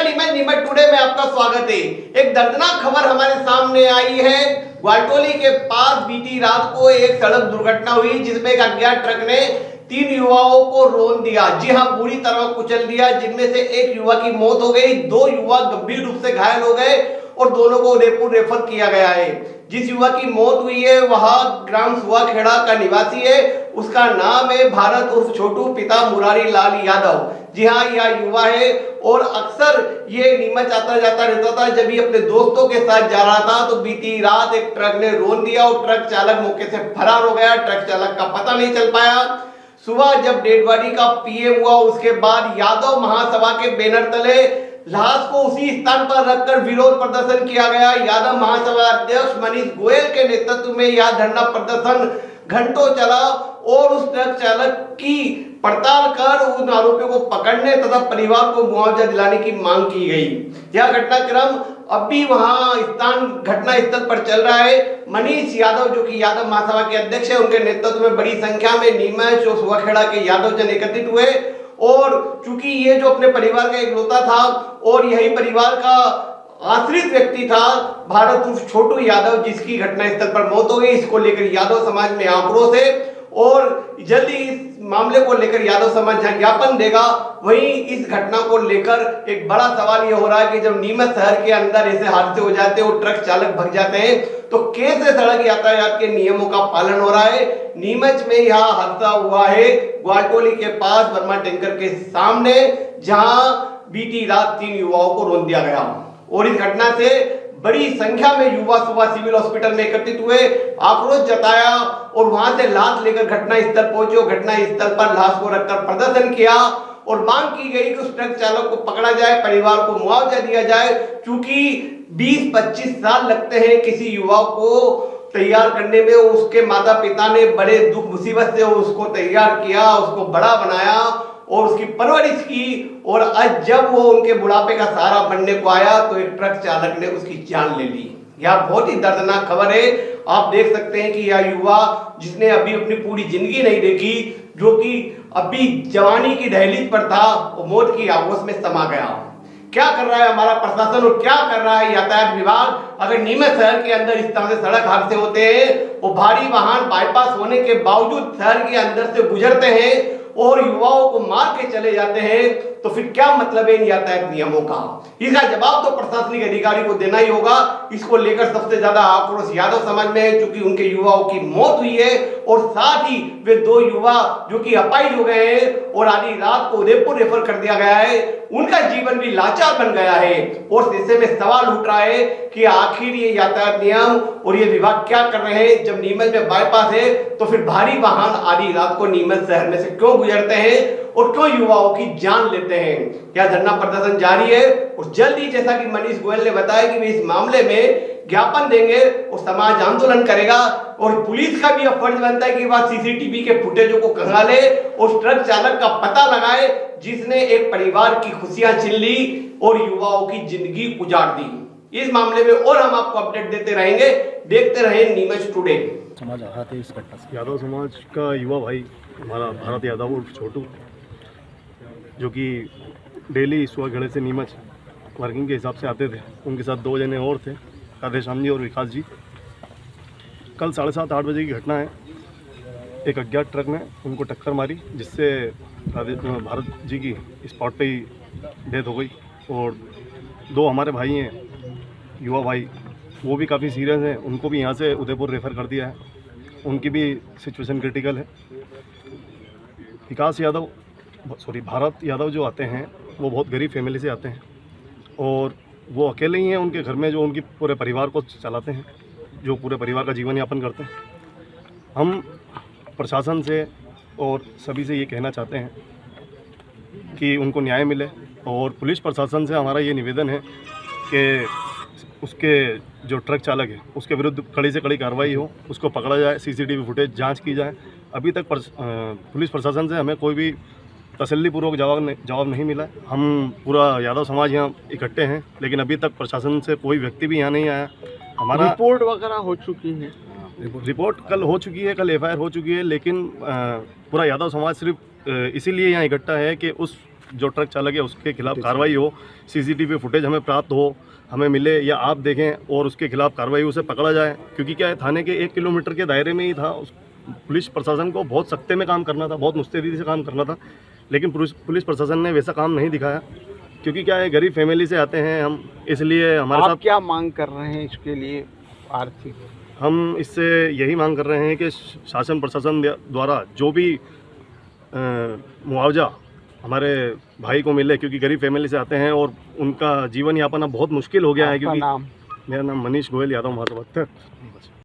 नमस्कार नीमच टुडे में आपका स्वागत है। एक दर्दनाक खबर हमारे सामने आई है। ग्वालटोली के पास बीती रात को एक सड़क दुर्घटना हुई जिसमें एक अज्ञात ट्रक ने 3 युवाओं को रौंद दिया। जी हां, बुरी तरह कुचल दिया, जिनमें से एक युवा की मौत हो गई, 2 युवा गंभीर रूप से घायल हो गए और दोनों को उदयपुर रेफर किया गया है। जिस युवा की मौत हुई है वह ग्राम सुहाखेड़ा का निवासी है। उसका नाम है भारत उर्फ छोटू, पिता मुरारी लाल यादव। जी हाँ, यह युवा है और अक्सर ये नीमच आता जाता रहता था। जब ये अपने दोस्तों के साथ जा रहा था तो बीती रात एक ट्रक ने रौंद दिया और ट्रक चालक मौके से फरार हो गया। ट्रक चालक का पता नहीं चल पाया। सुबह जब डेड बॉडी का पीएम हुआ उसके बाद यादव महासभा के बैनर तले लाश को उसी स्थान पर रखकर विरोध प्रदर्शन किया गया। यादव महासभा अध्यक्ष मनीष गोयल के नेतृत्व में यह धरना प्रदर्शन घंटों चला और उस ट्रक चालक की पड़ताल कर उन आरोपियों को पकड़ने तथा परिवार को मुआवजा दिलाने की मांग की गई। यह घटनाक्रम अब भी वहां घटना स्थल पर चल रहा है। मनीष यादव, जो कि यादव महासभा के अध्यक्ष है, उनके नेतृत्व में बड़ी संख्या में नीमच और सुहाखेड़ा के यादव जन एकत्रित हुए और चूंकि ये जो अपने परिवार का इकलौता था और यही परिवार का आश्रित व्यक्ति था भारत उर्फ छोटू यादव, जिसकी घटनास्थल पर मौत हो गई, इसको लेकर यादव समाज में आक्रोश है और जल्दी इस मामले को लेकर यादव समाज जहां ज्ञापन देगा, वहीं इस घटना को लेकर एक बड़ा सवाल यह हो रहा है कि जब नीमच शहर के अंदर ऐसे हादसे हो जाते हैं और ट्रक चालक भग जाते हैं तो कैसे सड़क यातायात के नियमों का पालन हो रहा है। नीमच में यह हादसा हुआ है ग्वालटोली के पास वर्मा टैंकर के सामने, जहां बीती रात 3 युवाओं को रौंद दिया गया और इस घटना से बड़ी संख्या में युवा सुबह सिविल हॉस्पिटल में एकत्रित हुए, आक्रोश जताया और वहां से लाश लेकर घटना स्थल पहुंचे और घटना स्थल पर लाश को रखकर प्रदर्शन किया और मांग की गई कि उस ट्रक चालक को पकड़ा जाए, परिवार को मुआवजा दिया जाए। क्योंकि 20-25 साल लगते हैं किसी युवा को तैयार करने में। उसके माता पिता ने बड़े दुख मुसीबत से उसको तैयार किया, उसको बड़ा बनाया और उसकी परवरिश की और आज जब वो उनके बुढ़ापे का सहारा बनने को आया तो एक ट्रक चालक ने उसकी जान ले ली। यह बहुत ही दर्दनाक खबर है। आप देख सकते हैं कि यह युवा जिसने अभी अपनी पूरी जिंदगी नहीं देखी, जो कि अभी जवानी की दहलीज पर था, वो मौत की आगोश में समा गया। क्या कर रहा है हमारा प्रशासन और क्या कर रहा है यातायात विभाग? अगर नीमच शहर के अंदर इस तरह से सड़क हादसे होते हैं, वो भारी वाहन बाईपास होने के बावजूद शहर के अंदर से गुजरते हैं और युवाओं को मार के चले जाते हैं, तो फिर क्या मतलब है इन यातायात नियमों का? इसका जवाब तो प्रशासनिक अधिकारी को देना ही होगा। इसको लेकर सबसे ज्यादा आक्रोश यादव समाज में है, क्योंकि उनके युवाओं की मौत हुई है और साथ ही वे 2 युवा जो कि अपाहिज हो गए हैं और आधी रात को उदयपुर रेफर कर दिया गया है, उनका जीवन भी लाचार बन गया है। और ऐसे में सवाल उठ रहा है कि आखिर ये यातायात नियम और ये विभाग क्या कर रहे हैं? जब नीमच में बाईपास है तो फिर भारी वाहन आधी रात को नीमच शहर में से क्यों गुजरते हैं और क्यों युवाओं की जान लेते हैं? क्या धरना प्रदर्शन जारी है और जल्द ही, जैसा कि मनीष गोयल ने बताया, कि वे इस मामले में ज्ञापन देंगे और समाज आंदोलन करेगा। और पुलिस का भी अब फर्ज बनता है कि वह सीसीटीवी के फुटेजों को खंगाले और उस ट्रक चालक का पता लगाए जिसने एक परिवार की खुशियां छीन ली और युवाओं की जिंदगी उजाड़ दी। इस मामले में और हम आपको अपडेट देते रहेंगे। देखते रहें नीमच टुडे। समाज आ रहा था इस घटना से। यादव समाज का युवा भाई हमारा भारत यादव उर्फ छोटू, जो कि डेली सुहाखेड़े से नीमच वर्किंग के हिसाब से आते थे, उनके साथ 2 जने और थे, राधेश्याम जी और विकास जी। कल 7:30-8 बजे की घटना है। एक अज्ञात ट्रक ने उनको टक्कर मारी, जिससे भारत जी की स्पॉट पे ही डेथ हो गई और 2 हमारे भाई हैं, युवा भाई, वो भी काफ़ी सीरियस हैं। उनको भी यहाँ से उदयपुर रेफ़र कर दिया है। उनकी भी सिचुएशन क्रिटिकल है। भारत यादव जो आते हैं वो बहुत गरीब फैमिली से आते हैं और वो अकेले ही हैं उनके घर में, जो उनकी पूरे परिवार को चलाते हैं, जो पूरे परिवार का जीवन यापन करते हैं। हम प्रशासन से और सभी से ये कहना चाहते हैं कि उनको न्याय मिले और पुलिस प्रशासन से हमारा ये निवेदन है कि उसके जो ट्रक चालक है उसके विरुद्ध कड़ी से कड़ी कार्रवाई हो, उसको पकड़ा जाए, सीसीटीवी फुटेज जांच की जाए। अभी तक पुलिस प्रशासन से हमें कोई भी तसल्लीपूर्वक जवाब नहीं मिला। हम पूरा यादव समाज यहाँ इकट्ठे हैं, लेकिन अभी तक प्रशासन से कोई व्यक्ति भी यहाँ नहीं आया। हमारा रिपोर्ट वगैरह हो चुकी है? रिपोर्ट कल हो चुकी है, कल FIR हो चुकी है, लेकिन पूरा यादव समाज सिर्फ इसीलिए यहाँ इकट्ठा है कि उस जो ट्रक चालक है उसके खिलाफ कार्रवाई हो, सीसीटीवी फुटेज हमें प्राप्त हो, हमें मिले या आप देखें और उसके खिलाफ कार्रवाई उसे पकड़ा जाए। क्योंकि क्या है, थाने के 1 किलोमीटर के दायरे में ही था। पुलिस प्रशासन को बहुत सख्ते में काम करना था, बहुत मुस्तैदी से काम करना था, लेकिन पुलिस प्रशासन ने वैसा काम नहीं दिखाया। क्योंकि क्या है, गरीब फैमिली से आते हैं हम, इसलिए हमारे आप साथ क्या मांग कर रहे हैं इसके लिए आर्थिक? हम इससे यही मांग कर रहे हैं कि शासन प्रशासन द्वारा जो भी मुआवजा हमारे भाई को मिले, क्योंकि गरीब फैमिली से आते हैं और उनका जीवन यापन अब बहुत मुश्किल हो गया है। आपका क्योंकि नाम? मेरा नाम मनीष गोयल यादव महासभा।